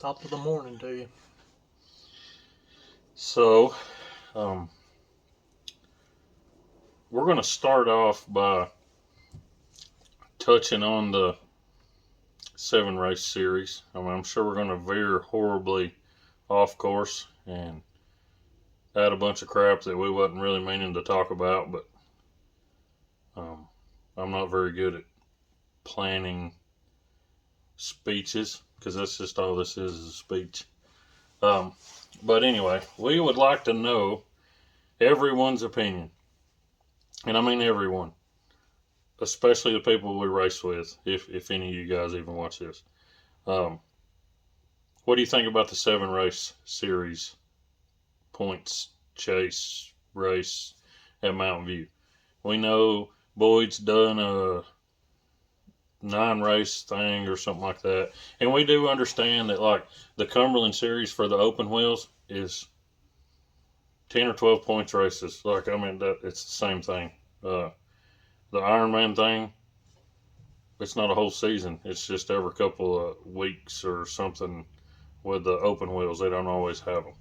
Top of the morning to you. So, um, we're going to start off by touching on the 7 race series. I'm sure we're going to veer horribly off course and add a bunch of crap that we wasn't really meaning to talk about, but um, I'm not very good at planning speeches because that's just all this is a speech. Um, but anyway, we would like to know everyone's opinion, and I mean everyone, especially the people we race with, if any of you guys even watch this. Um, what do you think about the 7 race series points chase race at Mountain View? We know Boyd's done a 9 race thing or something like that, and we do understand that like the Cumberland series for the open wheels is 10 or 12 points races. Like I mean, that it's the same thing. The Ironman thing, it's not a whole season. It's just every couple of weeks or something. With the open wheels, they don't always have them.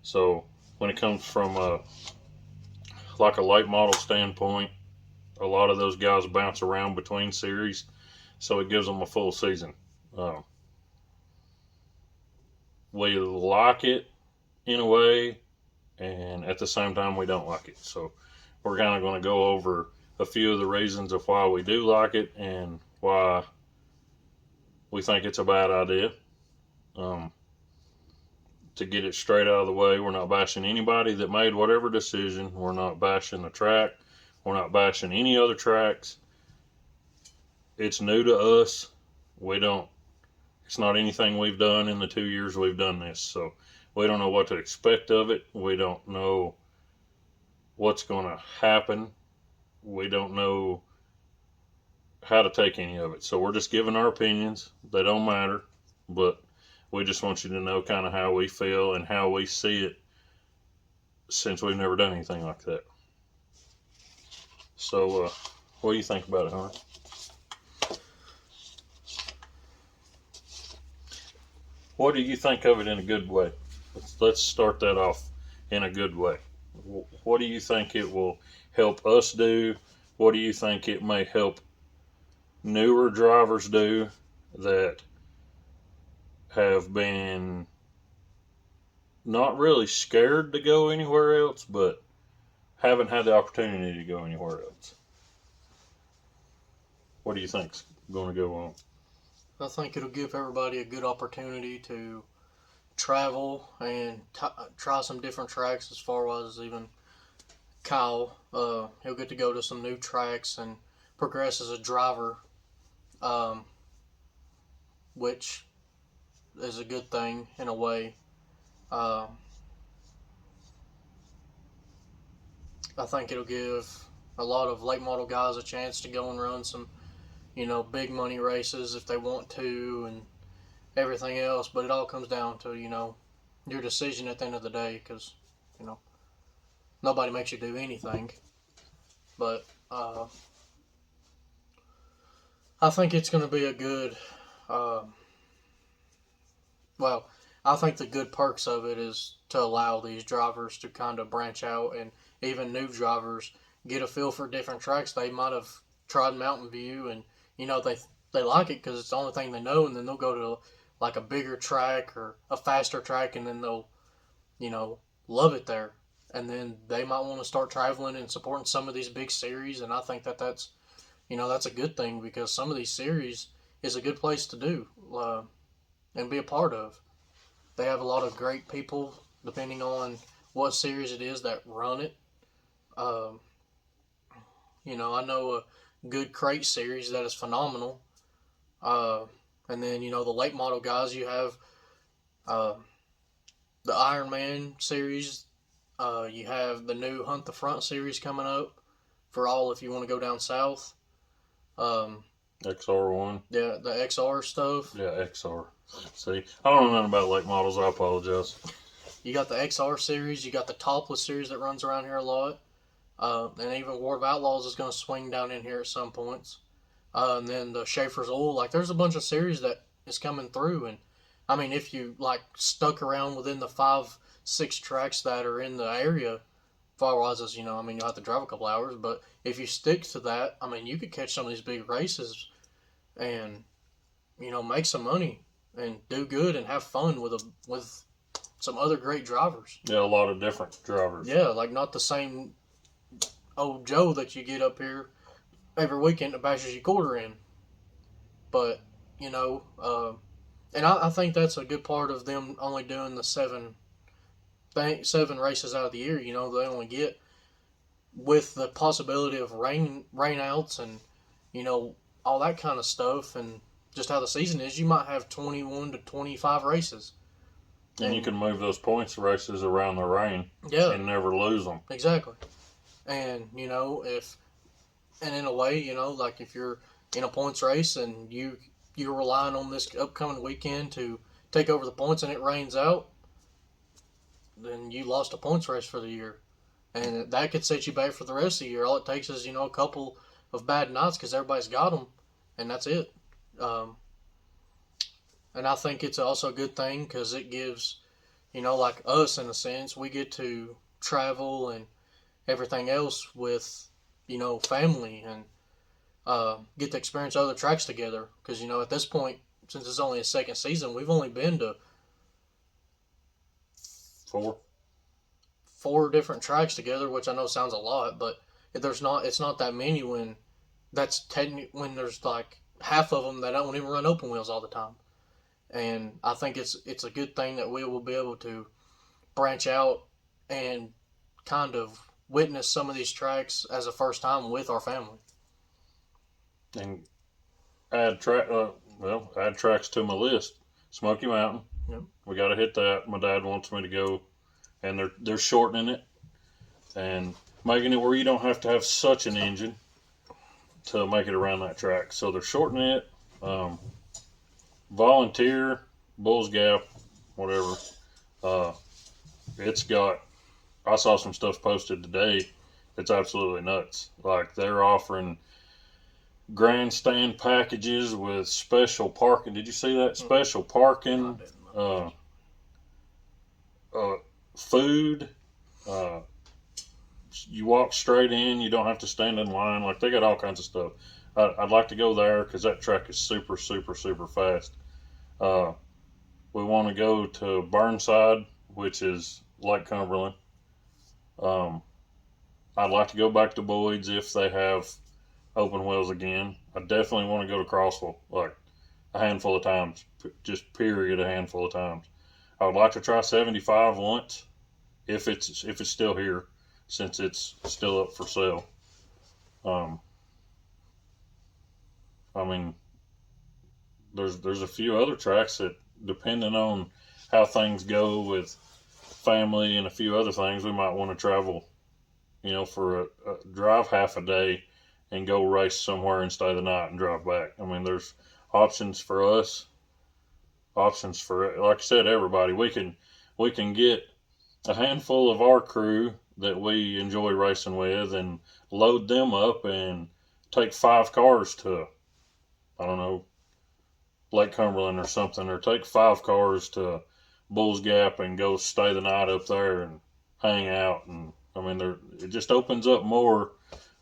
So when it comes from like a late model standpoint, a lot of those guys bounce around between series, so it gives them a full season. Uh, we like it in a way, and at the same time, we don't like it. So we're kind of going to go over a few of the reasons of why we do like it and why we think it's a bad idea. Um, to get it straight out of the way, we're not bashing anybody that made whatever decision. We're not bashing the track. We're not bashing any other tracks. It's new to us. We don't, it's not anything we've done in the 2 years we've done this. So we don't know what to expect of it. We don't know what's going to happen. We don't know how to take any of it. So we're just giving our opinions. They don't matter, but we just want you to know kind of how we feel and how we see it since we've never done anything like that. So, what do you think about it, Hunter? What do you think of it in a good way? Let's start that off in a good way. What do you think it will help us do? What do you think it may help newer drivers do that have been not really scared to go anywhere else, but haven't had the opportunity to go anywhere else? What do you think's going to go on? I think it'll give everybody a good opportunity to travel and try some different tracks. As far as even Kyle, he'll get to go to some new tracks and progress as a driver, um, which is a good thing in a way. Uh, I think it'll give a lot of late model guys a chance to go and run some, big money races if they want to and everything else. But it all comes down to, your decision at the end of the day because, you know, nobody makes you do anything. But I think it's going to be a good, uh, well, I think the good perks of it is to allow these drivers to kind of branch out and even new drivers get a feel for different tracks. They might have tried Mountain View and they like it because it's the only thing they know, and then they'll go to like a bigger track or a faster track, and then they'll love it there, and then they might want to start traveling and supporting some of these big series. And I think that's a good thing because some of these series is a good place to do and be a part of. They have a lot of great people, depending on what series it is that run it. Um, I know a good crate series that is phenomenal. Uh, and then, the late model guys, you have uh, the Ironman series. You have the new Hunt the Front series coming up for all if you want to go down south. Um, XR1? yeah, the XR stuff. Yeah, XR. See, I don't know nothing about late models. I apologize. You got the XR series. You got the Topless series that runs around here a lot. And even War of Outlaws is going to swing down in here at some points. And then the Schaefer's Oil. Like, there's a bunch of series that is coming through. And I mean, if you like stuck around within the 5, 6 tracks that are in the area, far wise as I mean, you'll have to drive a couple hours, but if you stick to that, I mean, you could catch some of these big races and make some money and do good and have fun with some other great drivers. Yeah, a lot of different drivers. Yeah, like not the same old Joe that you get up here every weekend that bashes your quarter in, but you know, and I think that's a good part of them only doing the 7 races out of the year. They only get with the possibility of rainouts and you know all that kind of stuff, and just how the season is, you might have 21 to 25 races, And you can move those points races around the rain yeah, and never lose them. exactly. And if in a way, like if you're in a points race and you're relying on this upcoming weekend to take over the points and it rains out, then you lost a points race for the year, and that could set you back for the rest of the year. All it takes is a couple of bad nights because everybody's got them, and that's it. Um, and I think it's also a good thing because it gives like us in a sense, we get to travel and everything else with family and get to experience other tracks together. Because at this point, since it's only a second season, we've only been to Four. 4 different tracks together, which I know sounds a lot, but it's not that many when there's like half of them that don't even run open wheels all the time. And I think it's a good thing that we will be able to branch out and kind of witness some of these tracks as a first time with our family. And add tracks to my list. Smoky Mountain. Yep. We got to hit that. My dad wants me to go, and they're shortening it and making it where you don't have to have such an engine to make it around that track. So they're shortening it. Volunteer, Bulls Gap, whatever. Uh, it's got. I saw some stuff posted today. It's absolutely nuts. Like they're offering grandstand packages with special parking. Did you see that? Special parking, uh, food. Uh, you walk straight in. You don't have to stand in line. Like they got all kinds of stuff. I'd like to go there because that track is super, super, super fast. Uh, we want to go to Burnside, which is Lake Cumberland. I'd like to go back to Boyd's if they have open wheels again. I definitely want to go to Crossville like a handful of times, just period, a handful of times. I would like to try 75 once if it's still here, since it's still up for sale. Um, I mean, there's a few other tracks that, depending on how things go with family and a few other things, we might want to travel. For a drive half a day and go race somewhere and stay the night and drive back. I mean, there's options for us, options for, like I said, everybody. We can get a handful of our crew that we enjoy racing with and load them up and take 5 cars to, I don't know, Lake Cumberland or something, or take 5 cars to Bulls Gap and go stay the night up there and hang out. And I mean, it just opens up more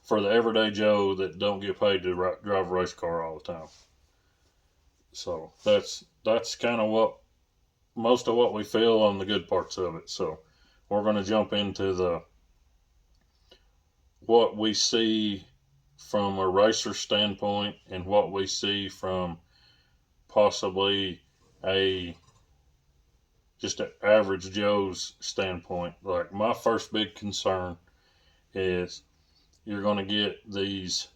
for the everyday Joe that don't get paid to drive a race car all the time. So that's kind of most of what we feel on the good parts of it. So we're going to jump into what we see from a racer standpoint and what we see from possibly just an average Joe's standpoint. Like my first big concern is you're going to get these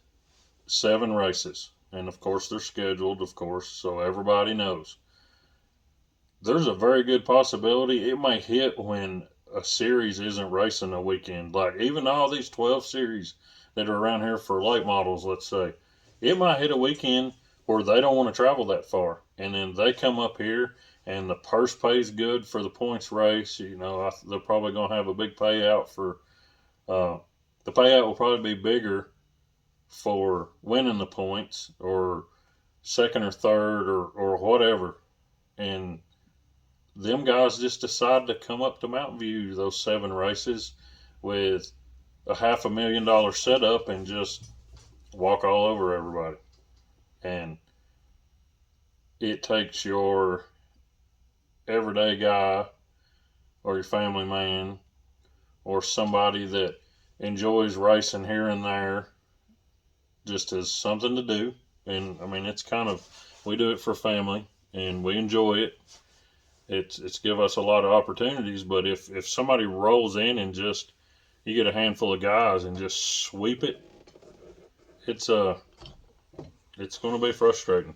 7 races, and of course they're scheduled, of course, so everybody knows. There's a very good possibility it may hit when a series isn't racing a weekend. Like even all these 12 series that are around here for late models, let's say, it might hit a weekend where they don't want to travel that far, and then they come up here and the purse pays good for the points race. They're probably going to have a big payout for. The payout will probably be bigger for winning the points or second or third or whatever. And them guys just decide to come up to Mountain View those 7 races with a $500,000 setup and just walk all over everybody. And it takes your everyday guy or your family man or somebody that enjoys racing here and there just as something to do. And I mean, it's kind of, we do it for family and we enjoy it. It's give us a lot of opportunities, but if somebody rolls in and just, you get a handful of guys and just sweep it, it's going to be frustrating.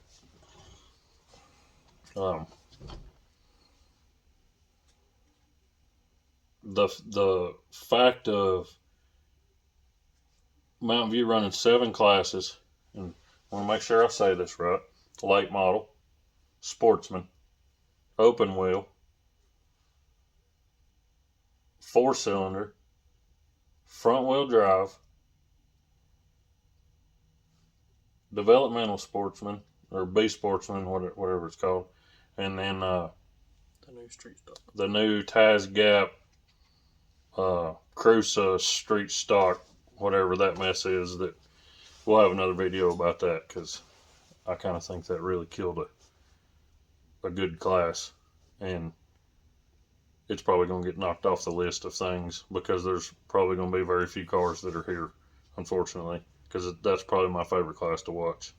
The fact of Mountain View running 7 classes, and I want to make sure I say this right: late model, sportsman, open wheel, 4-cylinder, front wheel drive, developmental sportsman or B sportsman, whatever it's called, and then The new street stock. the new Taz Gap Cruza street stock, whatever that mess is. That we'll have another video about that because I kind of think that really killed a good class, and it's probably going to get knocked off the list of things because there's probably going to be very few cars that are here, unfortunately, because that's probably my favorite class to watch.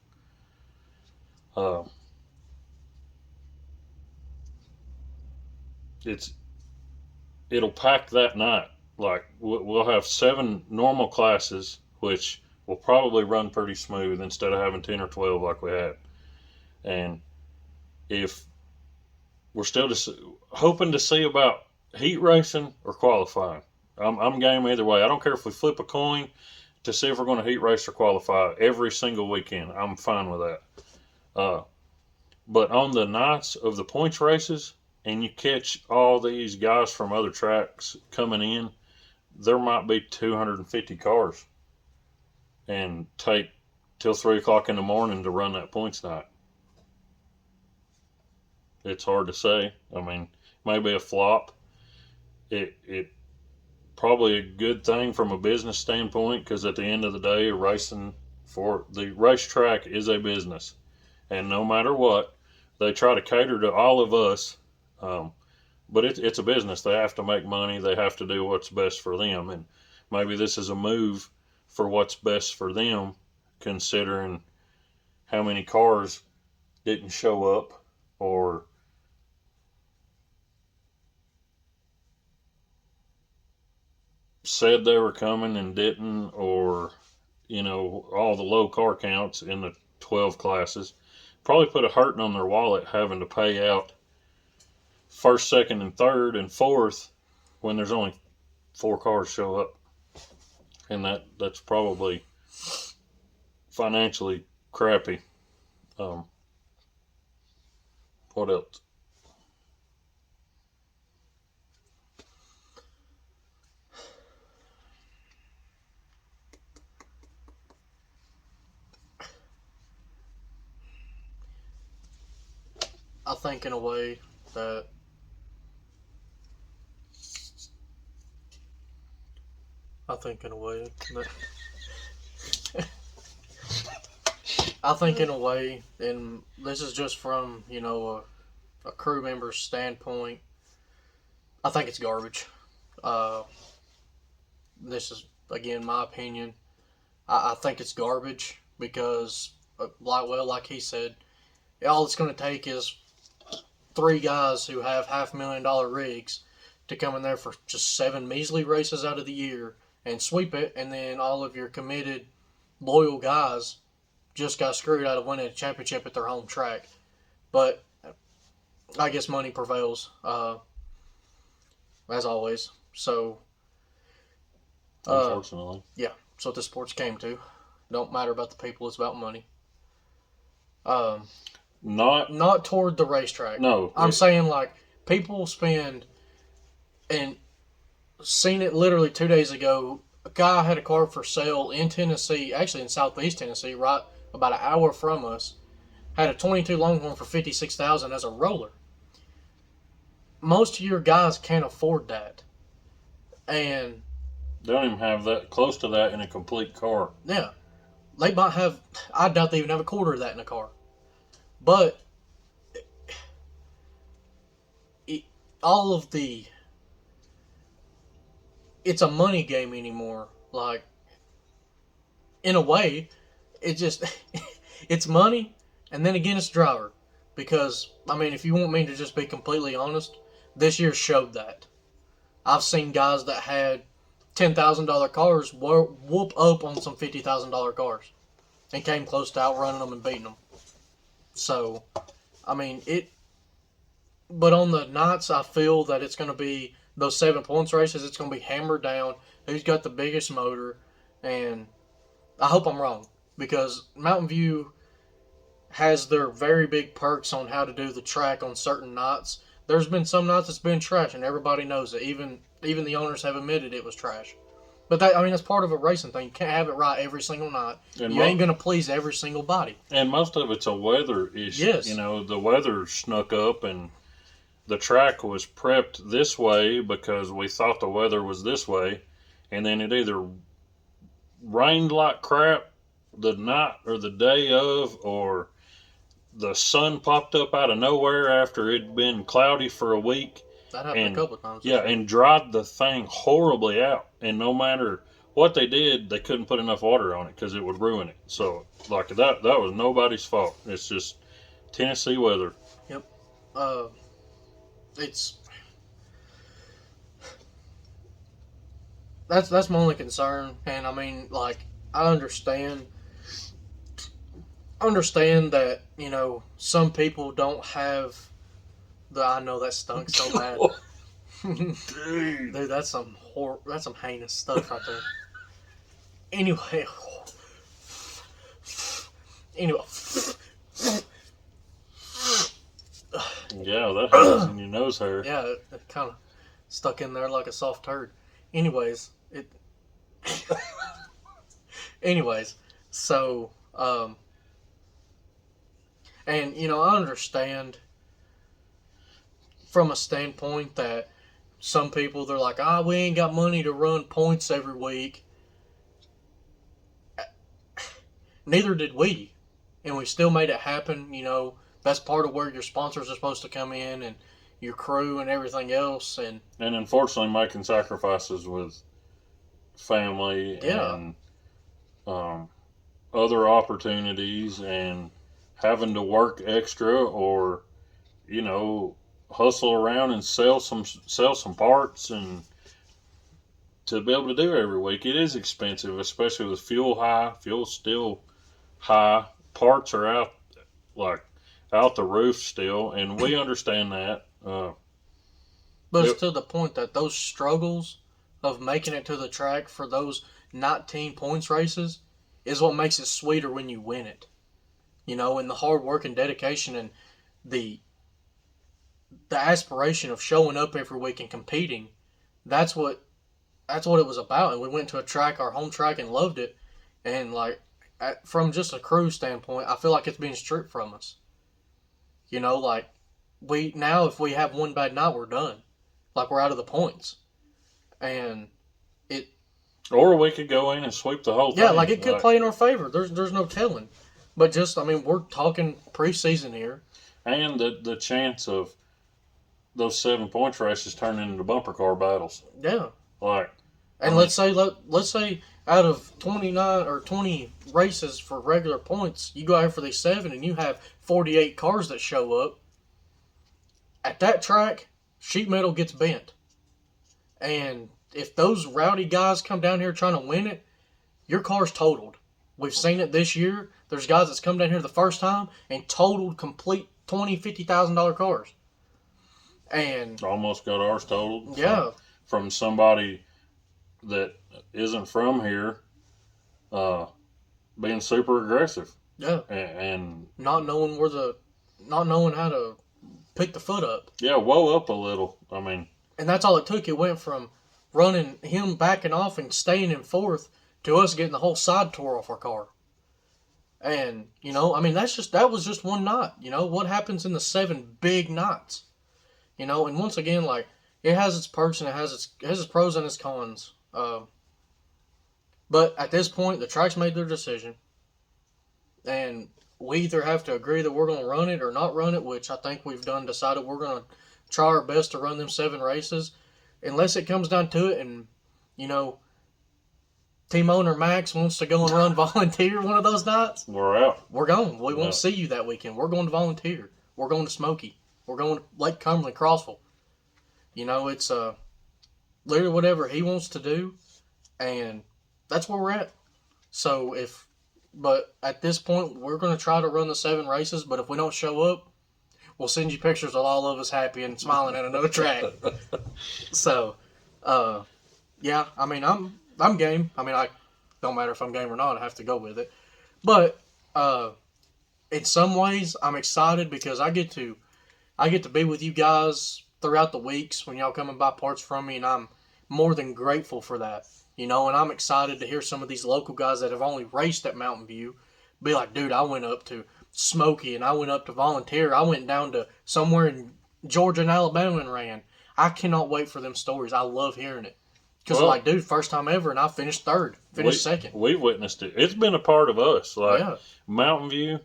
It'll pack that night. Like we'll have 7 normal classes, which will probably run pretty smooth instead of having 10 or 12 like we had. And if we're still just hoping to see about heat racing or qualifying, I'm game either way. I don't care if we flip a coin to see if we're going to heat race or qualify every single weekend. I'm fine with that. But on the nights of the points races, and you catch all these guys from other tracks coming in, there might be 250 cars and take till 3 o'clock in the morning to run that points night. It's hard to say. I mean, maybe a flop. It probably a good thing from a business standpoint, because at the end of the day, racing for the racetrack is a business, and no matter what, they try to cater to all of us. But it's a business. They have to make money. They have to do what's best for them, and maybe this is a move for what's best for them, considering how many cars didn't show up or said they were coming and didn't, or all the low car counts in the 12 classes probably put a hurting on their wallet, having to pay out first, second, and third and fourth when there's only 4 cars show up, and that's probably financially crappy. What else? I think in a way that I think in a way and this is just from a crew member's standpoint, I think it's garbage. This is again my opinion. I think it's garbage because, like he said, all it's going to take is 3 guys who have $500,000 rigs to come in there for just 7 measly races out of the year and sweep it, and then all of your committed, loyal guys just got screwed out of winning a championship at their home track. But I guess money prevails, as always. So, Unfortunately, yeah, that's what the sports came to. Don't matter about the people; it's about money. Not toward the racetrack. No, I'm saying like people spend, and seen it literally 2 days ago. A guy had a car for sale in Tennessee, actually in Southeast Tennessee, right about an hour from us. Had a 22 Longhorn for $56,000 as a roller. most of your guys can't afford that. And They don't even have that close to that in a complete car. yeah, they might have. I doubt they even have a quarter of that in a car. But it, all of the, it's a money game anymore. Like in a way, it just it's money, and then again it's driver. Because I mean, if you want me to just be completely honest, this year showed that. I've seen guys that had $10,000 cars whoop up on some $50,000 cars and came close to outrunning them and beating them. So, I mean, it. But on the nights, I feel that it's going to be those 7 points races. It's going to be hammered down. Who's got the biggest motor? And I hope I'm wrong because Mountain View has their very big perks on how to do the track on certain nights. There's been some nights it's been trash, and everybody knows it. Even the owners have admitted it was trash. But that, I mean, that's part of a racing thing. You can't have it right every single night. And you ain't gonna please every single body. And most of it's a weather issue. Yes. You know, the weather snuck up and the track was prepped this way because we thought the weather was this way, and then it either rained like crap the night or the day of, or the sun popped up out of nowhere after it'd been cloudy for a week. That happened a couple of times. Yeah, and dried the thing horribly out. And no matter what they did, they couldn't put enough water on it because it would ruin it. So, like, that was nobody's fault. It's just Tennessee weather. Yep. It's that's my only concern. And I mean, like, I understand that, you know, some people don't have the. I know that stunk so bad. Dude, that's some heinous stuff right there. Anyway, Yeah, that happens in your nose hair. yeah, it kind of stuck in there like a soft turd. Anyways, anyways, so and you know, I understand from a standpoint that some people, they're like, we ain't got money to run points every week. Neither did we, and we still made it happen. You know, that's part of where your sponsors are supposed to come in and your crew and everything else. And unfortunately, making sacrifices with family yeah. and other opportunities and having to work extra or, you know, hustle around and sell some parts and to be able to do every week. It is expensive, especially with fuel high. Fuel's still high. Parts are out the roof still, and we understand that. But it's to the point that those struggles of making it to the track for those 19 points races is what makes it sweeter when you win it. You know, and the hard work and dedication and the aspiration of showing up every week and competing, that's what it was about. And we went to a track, our home track, and loved it. And like, from just a crew standpoint, I feel like it's being stripped from us. You know, like if we have one bad night, we're done. Like, we're out of the points. And or we could go in and sweep the whole thing. Yeah, like it could play in our favor. There's no telling. But just, I mean, we're talking preseason here. And the chance of those 7 points races turning into bumper car battles. Yeah. And let's say out of 29 or 20 races for regular points, you go out here for these 7 and you have 48 cars that show up. At that track, sheet metal gets bent. And if those rowdy guys come down here trying to win it, your car's totaled. We've seen it this year. There's guys that's come down here the first time and totaled complete $20,000, $50,000 cars. And almost got ours totaled. Yeah. From somebody that isn't from here, being super aggressive. Yeah. And not knowing how to pick the foot up. Yeah, whoa up a little. I mean, and that's all it took. It went from running him backing off and staying in fourth to us getting the whole side tore off our car. And, you know, I mean, that was just one night. You know, what happens in the 7 big nights? You know, and once again, like it has its perks and it has its pros and its cons. But at this point, the track's made their decision, and we either have to agree that we're going to run it or not run it, which I think we've done. Decided we're going to try our best to run them 7 races, unless it comes down to it, and you know, team owner Max wants to go and run volunteer one of those nights. We're out. We're going. We won't see you that weekend. We're going to volunteer. We're going to Smoky. We're going to Lake Cumberland, Crossville. You know, it's literally whatever he wants to do, and that's where we're at. So but at this point, we're going to try to run the 7 races. But if we don't show up, we'll send you pictures of all of us happy and smiling at another track. So, yeah, I mean, I'm game. I mean, I don't matter if I'm game or not. I have to go with it. But in some ways, I'm excited because I get to be with you guys throughout the weeks when y'all come and buy parts from me, and I'm more than grateful for that. You know, and I'm excited to hear some of these local guys that have only raced at Mountain View be like, dude, I went up to Smoky and I went up to volunteer. I went down to somewhere in Georgia and Alabama and ran. I cannot wait for them stories. I love hearing it. Because, like, dude, first time ever, and I finished third, second. We witnessed it. It's been a part of us. Like, yeah. Mountain View,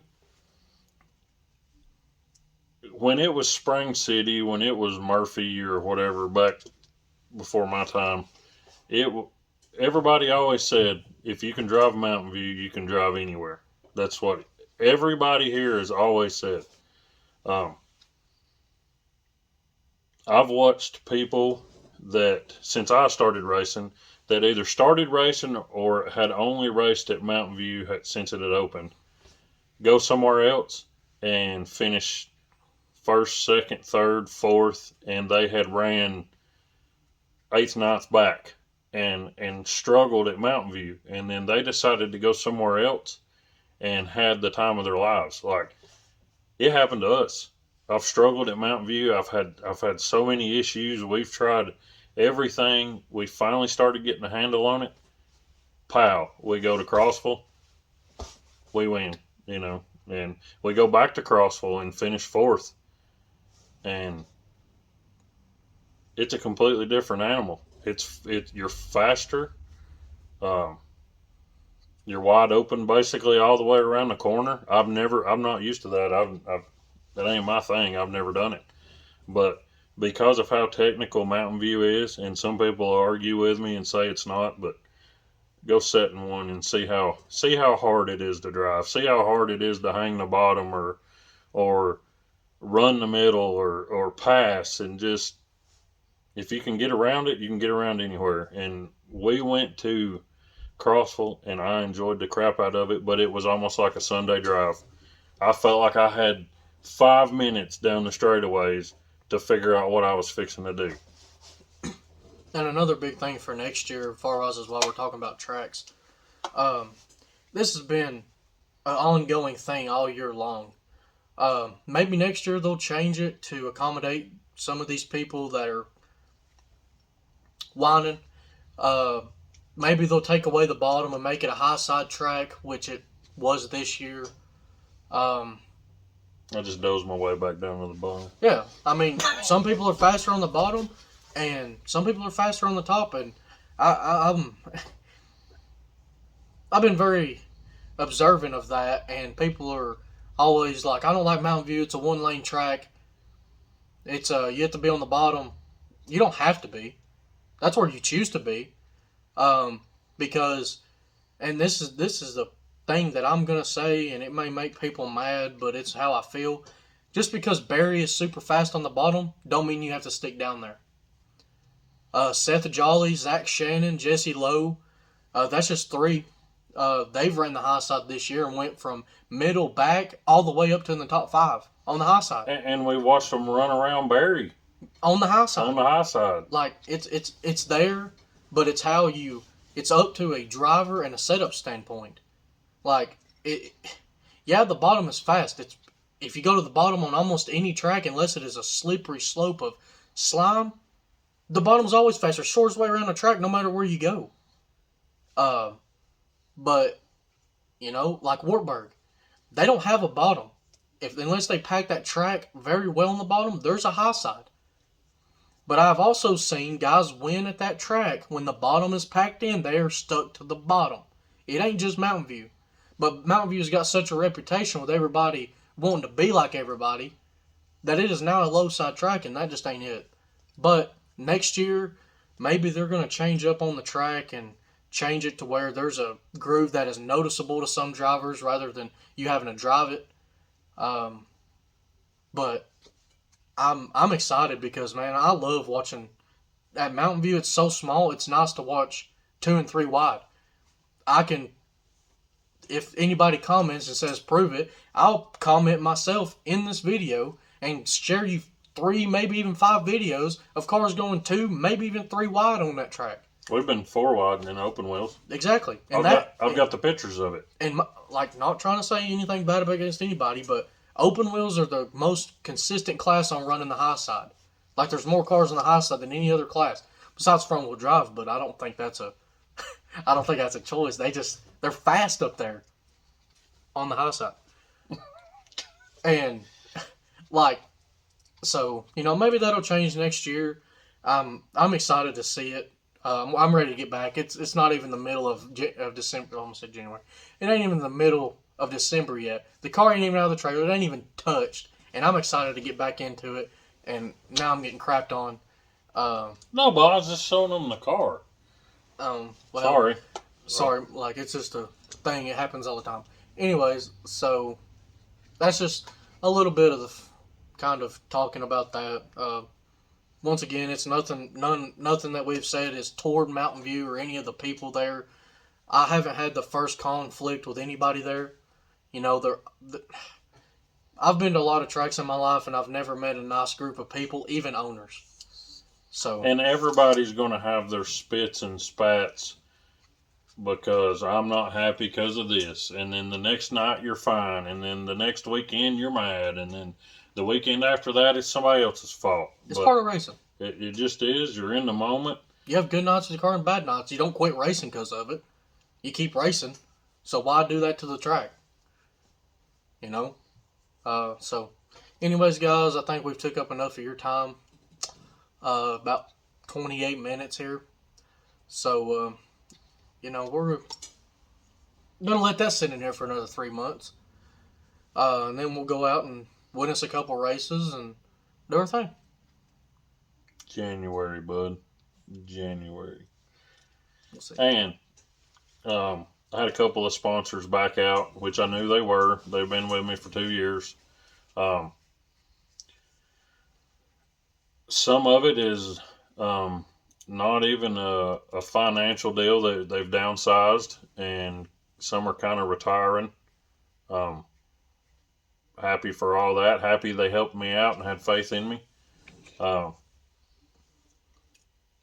when it was Spring City, when it was Murphy or whatever, back before my time, everybody always said, if you can drive Mountain View, you can drive anywhere. That's what everybody here has always said. I've watched people that, since I started racing, that either started racing or had only raced at Mountain View since it had opened, go somewhere else and finish first, second, third, fourth, and they had ran 8th, 9th back and struggled at Mountain View, and then they decided to go somewhere else and had the time of their lives. Like, it happened to us. I've struggled at Mountain View. I've had so many issues. We've tried everything. We finally started getting a handle on it. Pow, we go to Crossville, we win, you know, and we go back to Crossville and finish 4th. And it's a completely different animal. You're faster. You're wide open basically all the way around the corner. I'm not used to that. That ain't my thing. I've never done it. But because of how technical Mountain View is, and some people argue with me and say it's not, but go sit in one and see how hard it is to drive. See how hard it is to hang the bottom or run the middle or pass, and just, if you can get around it, you can get around anywhere. And we went to Crossville and I enjoyed the crap out of it, but it was almost like a Sunday drive. I felt like I had 5 minutes down the straightaways to figure out what I was fixing to do. And another big thing for next year, as far as while we're talking about tracks, this has been an ongoing thing all year long. Maybe next year they'll change it to accommodate some of these people that are whining. Maybe they'll take away the bottom and make it a high side track, which it was this year. I just dozed my way back down to the bottom. Yeah, I mean, some people are faster on the bottom, and some people are faster on the top, and I've been very observant of that, and people are always like, I don't like Mountain View, it's a 1-lane track. It's you have to be on the bottom. You don't have to be. That's where you choose to be. Because, and this is the thing that I'm going to say, and it may make people mad, but it's how I feel. Just because Barry is super fast on the bottom, don't mean you have to stick down there. Seth Jolly, Zach Shannon, Jesse Lowe, that's just 3. They've ran the high side this year and went from middle back all the way up to in the top 5 on the high side. And we watched them run around Barry on the high side. On the high side, like it's there, but it's how you. It's up to a driver and a setup standpoint. Like yeah, the bottom is fast. It's if you go to the bottom on almost any track, unless it is a slippery slope of slime, the bottom's always faster. Shortest way around the track, no matter where you go. But, you know, like Wartburg, they don't have a bottom. Unless they pack that track very well on the bottom, there's a high side. But I've also seen guys win at that track when the bottom is packed in. They are stuck to the bottom. It ain't just Mountain View. But Mountain View's got such a reputation with everybody wanting to be like everybody that it is now a low side track, and that just ain't it. But next year, maybe they're going to change up on the track and change it to where there's a groove that is noticeable to some drivers rather than you having to drive it. Um, but I'm excited because, man, I love watching at Mountain View. It's so small. It's nice to watch 2 and 3 wide. I can, if anybody comments and says prove it, I'll comment myself in this video and share you 3, maybe even 5 videos of cars going 2, maybe even 3 wide on that track. We've been 4 wide in open wheels. Exactly. And I've got the pictures of it. And like, not trying to say anything bad against anybody, but open wheels are the most consistent class on running the high side. Like, there's more cars on the high side than any other class besides front wheel drive. But I don't think that's a choice. They're fast up there on the high side. And like, so, maybe that'll change next year. I'm excited to see it. I'm ready to get back. It's not even the middle of December. I almost said January. It ain't even the middle of December yet. The car ain't even out of the trailer. It ain't even touched. And I'm excited to get back into it. And now I'm getting crapped on. No, but I was just showing them the car. Well, sorry. Like, it's just a thing. It happens all the time. Anyways, so that's just a little bit of the kind of talking about that. Once again, it's nothing that we've said is toward Mountain View or any of the people there. I haven't had the first conflict with anybody there. I've been to a lot of tracks in my life, and I've never met a nice group of people, even owners. So, and everybody's going to have their spits and spats because I'm not happy because of this. And then the next night you're fine. And then the next weekend you're mad. And then the weekend after that it's somebody else's fault. It's part of racing. It just is. You're in the moment. You have good nights in the car and bad nights. You don't quit racing because of it. You keep racing. So why do that to the track? So, anyways, guys, I think we've took up enough of your time. About 28 minutes here. So, we're going to let that sit in here for another 3 months. And then we'll go out and win us a couple races and do our thing. January, bud. January. We'll see. And I had a couple of sponsors back out, which I knew they were. They've been with me for 2 years. Some of it is not even a financial deal. They've downsized, and some are kind of retiring. Happy for all that. Happy they helped me out and had faith in me.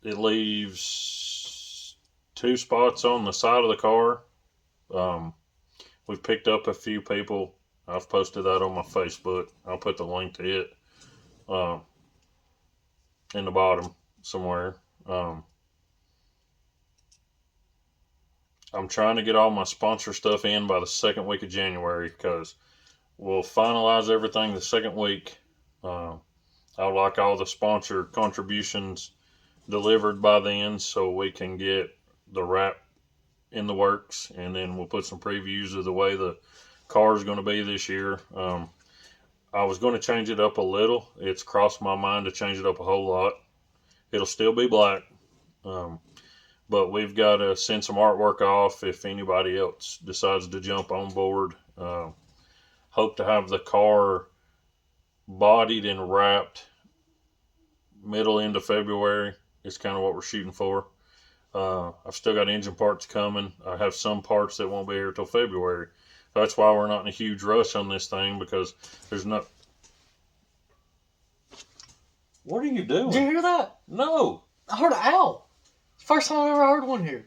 It leaves 2 spots on the side of the car. We've picked up a few people. I've posted that on my Facebook. I'll put the link to it in the bottom somewhere. I'm trying to get all my sponsor stuff in by the 2nd week of January because we'll finalize everything the 2nd week. I'd like all the sponsor contributions delivered by then so we can get the wrap in the works, and then we'll put some previews of the way the car is going to be this year. I was going to change it up a little. It's crossed my mind to change it up a whole lot. It'll still be black, but we've got to send some artwork off if anybody else decides to jump on board. Hope to have the car bodied and wrapped middle into February. It's kind of what we're shooting for. I've still got engine parts coming. I have some parts that won't be here till February. That's why we're not in a huge rush on this thing, because there's not. What are you doing? Did you hear that? No. I heard an owl. First time I ever heard one here.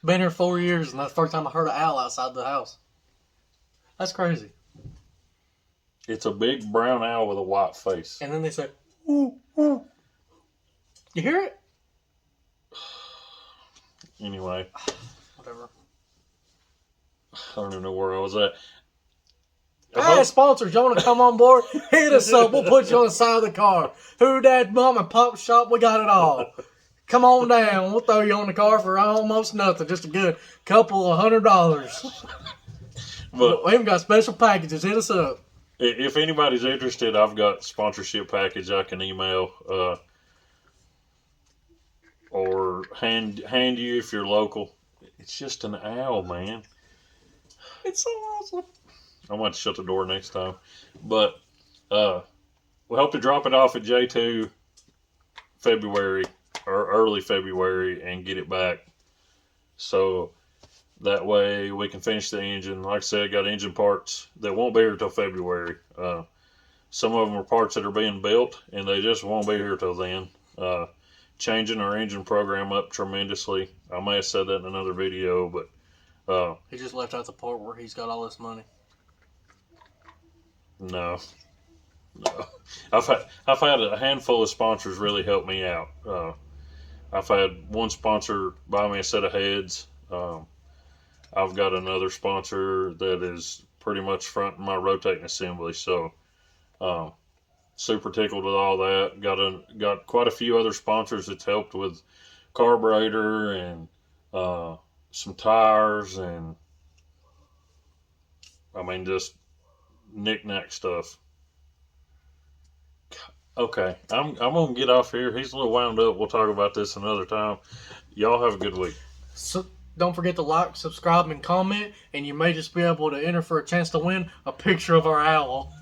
Been here 4 years, and that's the first time I heard an owl outside the house. That's crazy. It's a big brown owl with a white face. And then they say, ooh, ooh. You hear it? Anyway. Whatever. I don't even know where I was at. Hey, sponsors, you want to come on board? Hit us up. We'll put you on the side of the car. Who Dad, Mom, and Pop Shop, we got it all. Come on down. We'll throw you on the car for almost nothing. Just a good couple of $100. But We even got special packages. Hit us up. if anybody's interested, I've got sponsorship package I can email or hand you if you're local. It's just an owl, man. It's so awesome. I might shut the door next time. But we hope to drop it off at J2 February or early February and get it back. So that way we can finish the engine. Like I said, got engine parts that won't be here till February. Some of them are parts that are being built and they just won't be here till then. Changing our engine program up tremendously. I may have said that in another video, but he just left out the part where he's got all this money. No. I've had a handful of sponsors really help me out. I've had one sponsor buy me a set of heads. I've got another sponsor that is pretty much fronting my rotating assembly. So, super tickled with all that. Got quite a few other sponsors that's helped with carburetor and some tires and just knick-knack stuff. Okay, I'm gonna get off here. He's a little wound up. We'll talk about this another time. Y'all have a good week. So don't forget to like, subscribe, and comment, and you may just be able to enter for a chance to win a picture of our owl.